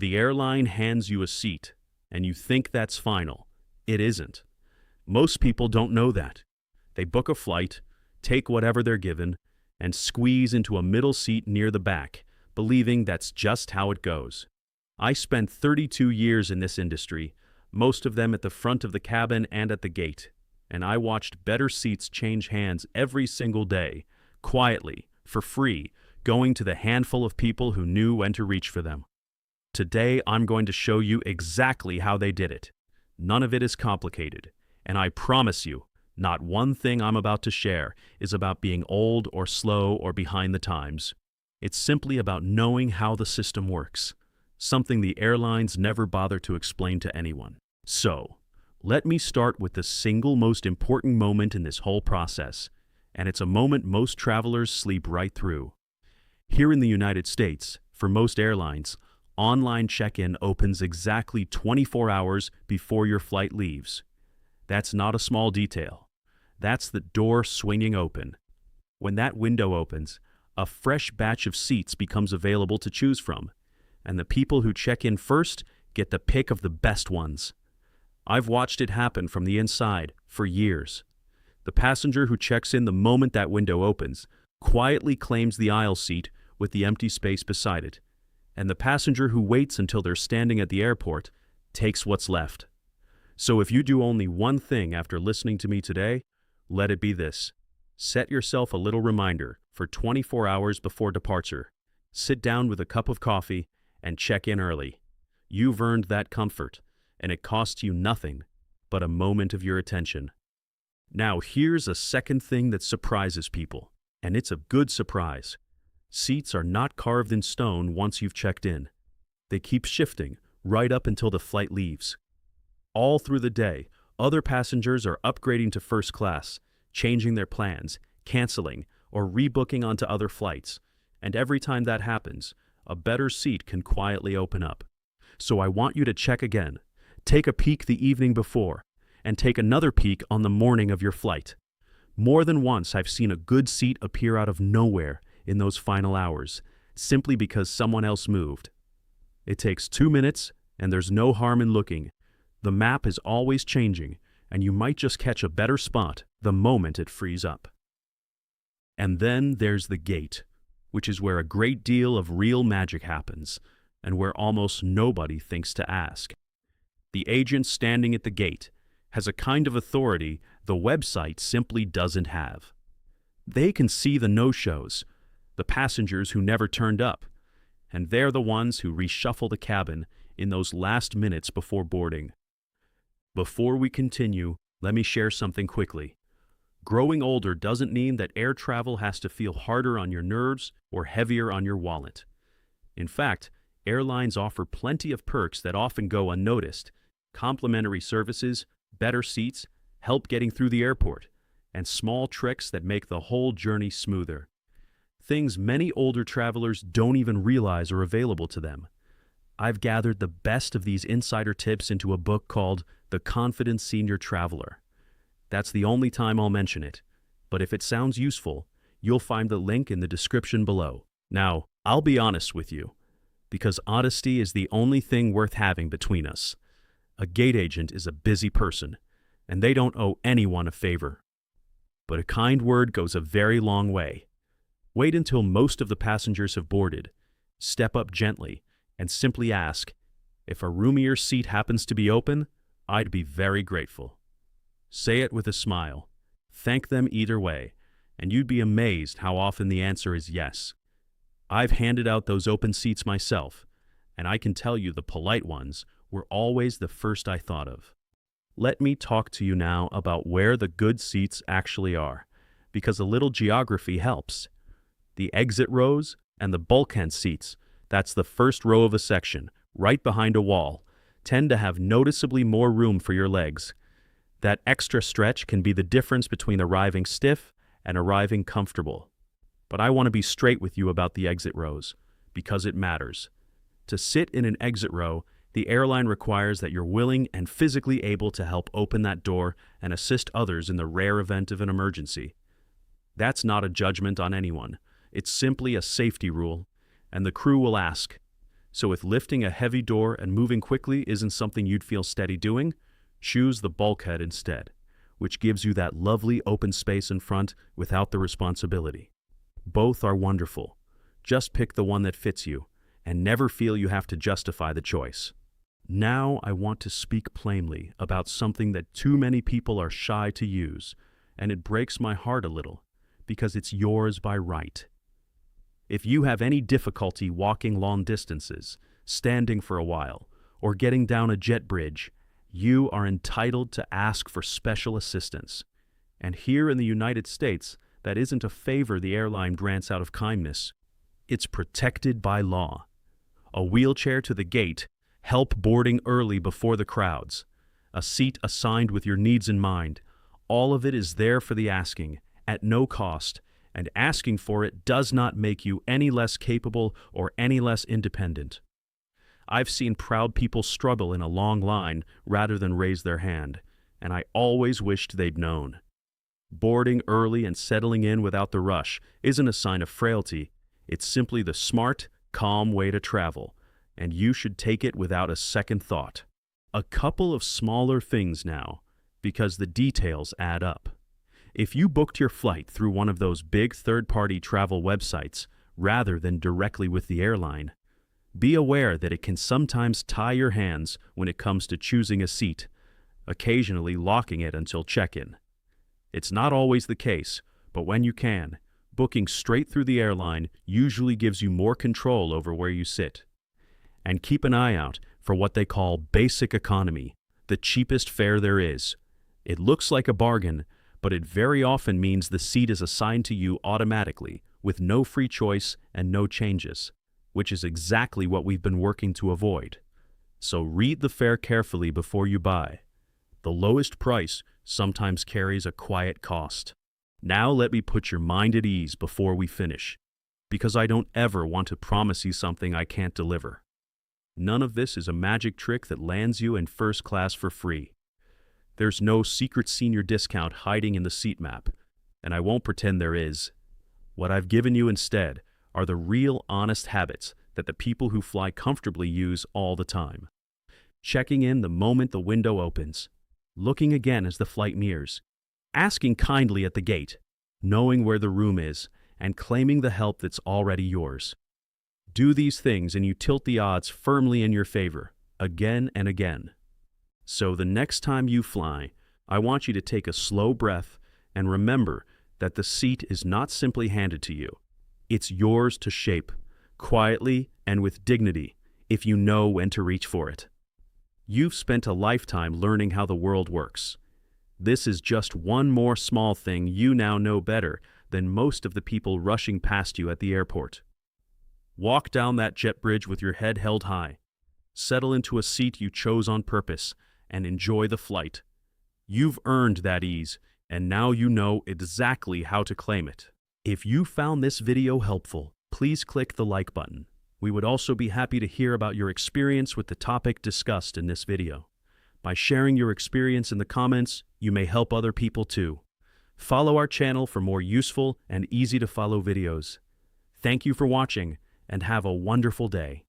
The airline hands you a seat, and you think that's final. It isn't. Most people don't know that. They book a flight, take whatever they're given, and squeeze into a middle seat near the back, believing that's just how it goes. I spent 32 years in this industry, most of them at the front of the cabin and at the gate, and I watched better seats change hands every single day, quietly, for free, going to the handful of people who knew when to reach for them. Today, I'm going to show you exactly how they did it. None of it is complicated, and I promise you, not one thing I'm about to share is about being old or slow or behind the times. It's simply about knowing how the system works, something the airlines never bother to explain to anyone. So, let me start with the single most important moment in this whole process, and it's a moment most travelers sleep right through. Here in the United States, for most airlines, online check-in opens exactly 24 hours before your flight leaves. That's not a small detail. That's the door swinging open. When that window opens, a fresh batch of seats becomes available to choose from, and the people who check in first get the pick of the best ones. I've watched it happen from the inside for years. The passenger who checks in the moment that window opens quietly claims the aisle seat with the empty space beside it, and the passenger who waits until they're standing at the airport takes what's left. So if you do only one thing after listening to me today, let it be this. Set yourself a little reminder for 24 hours before departure. Sit down with a cup of coffee and check in early. You've earned that comfort, and it costs you nothing but a moment of your attention. Now here's a second thing that surprises people, and it's a good surprise. Seats are not carved in stone once you've checked in. They keep shifting right up until the flight leaves. All through the day, other passengers are upgrading to first class, changing their plans, canceling, or rebooking onto other flights. And every time that happens, a better seat can quietly open up. So I want you to check again. Take a peek the evening before, and take another peek on the morning of your flight. More than once I've seen a good seat appear out of nowhere in those final hours, simply because someone else moved. It takes 2 minutes, and there's no harm in looking. The map is always changing, and you might just catch a better spot the moment it frees up. And then there's the gate, which is where a great deal of real magic happens, and where almost nobody thinks to ask. The agent standing at the gate has a kind of authority the website simply doesn't have. They can see the no-shows, the passengers who never turned up, and they're the ones who reshuffle the cabin in those last minutes before boarding. Before we continue, let me share something quickly. Growing older doesn't mean that air travel has to feel harder on your nerves or heavier on your wallet. In fact, airlines offer plenty of perks that often go unnoticed: complimentary services, better seats, help getting through the airport, and small tricks that make the whole journey smoother. Things many older travelers don't even realize are available to them. I've gathered the best of these insider tips into a book called The Confident Senior Traveler. That's the only time I'll mention it, but if it sounds useful, you'll find the link in the description below. Now, I'll be honest with you, because honesty is the only thing worth having between us. A gate agent is a busy person, and they don't owe anyone a favor. But a kind word goes a very long way. Wait until most of the passengers have boarded, step up gently, and simply ask, "If a roomier seat happens to be open, I'd be very grateful." Say it with a smile. Thank them either way, and you'd be amazed how often the answer is yes. I've handed out those open seats myself, and I can tell you the polite ones were always the first I thought of. Let me talk to you now about where the good seats actually are, because a little geography helps. The exit rows and the bulkhead seats, that's the first row of a section, right behind a wall, tend to have noticeably more room for your legs. That extra stretch can be the difference between arriving stiff and arriving comfortable. But I want to be straight with you about the exit rows, because it matters. To sit in an exit row, the airline requires that you're willing and physically able to help open that door and assist others in the rare event of an emergency. That's not a judgment on anyone. It's simply a safety rule, and the crew will ask, So if lifting a heavy door and moving quickly isn't something you'd feel steady doing, choose the bulkhead instead, which gives you that lovely open space in front without the responsibility. Both are wonderful. Just pick the one that fits you, and never feel you have to justify the choice. Now I want to speak plainly about something that too many people are shy to use, and it breaks my heart a little, because it's yours by right. If you have any difficulty walking long distances, standing for a while, or getting down a jet bridge, you are entitled to ask for special assistance. And here in the United States, that isn't a favor the airline grants out of kindness. It's protected by law. A wheelchair to the gate, help boarding early before the crowds, a seat assigned with your needs in mind, all of it is there for the asking, at no cost, and asking for it does not make you any less capable or any less independent. I've seen proud people struggle in a long line rather than raise their hand, and I always wished they'd known. Boarding early and settling in without the rush isn't a sign of frailty, it's simply the smart, calm way to travel, and you should take it without a second thought. A couple of smaller things now, because the details add up. If you booked your flight through one of those big third-party travel websites rather than directly with the airline, be aware that it can sometimes tie your hands when it comes to choosing a seat, occasionally locking it until check-in. It's not always the case, but when you can, booking straight through the airline usually gives you more control over where you sit. And keep an eye out for what they call basic economy, the cheapest fare there is. It looks like a bargain, but it very often means the seat is assigned to you automatically, with no free choice and no changes, which is exactly what we've been working to avoid. So read the fare carefully before you buy. The lowest price sometimes carries a quiet cost. Now let me put your mind at ease before we finish, because I don't ever want to promise you something I can't deliver. None of this is a magic trick that lands you in first class for free. There's no secret senior discount hiding in the seat map, and I won't pretend there is. What I've given you instead are the real honest habits that the people who fly comfortably use all the time. Checking in the moment the window opens, looking again as the flight nears, asking kindly at the gate, knowing where the room is, and claiming the help that's already yours. Do these things and you tilt the odds firmly in your favor, again and again. So the next time you fly, I want you to take a slow breath and remember that the seat is not simply handed to you. It's yours to shape, quietly and with dignity, if you know when to reach for it. You've spent a lifetime learning how the world works. This is just one more small thing you now know better than most of the people rushing past you at the airport. Walk down that jet bridge with your head held high. Settle into a seat you chose on purpose and enjoy the flight. You've earned that ease, and now you know exactly how to claim it. If you found this video helpful, please click the like button. We would also be happy to hear about your experience with the topic discussed in this video. By sharing your experience in the comments, you may help other people too. Follow our channel for more useful and easy-to-follow videos. Thank you for watching, and have a wonderful day.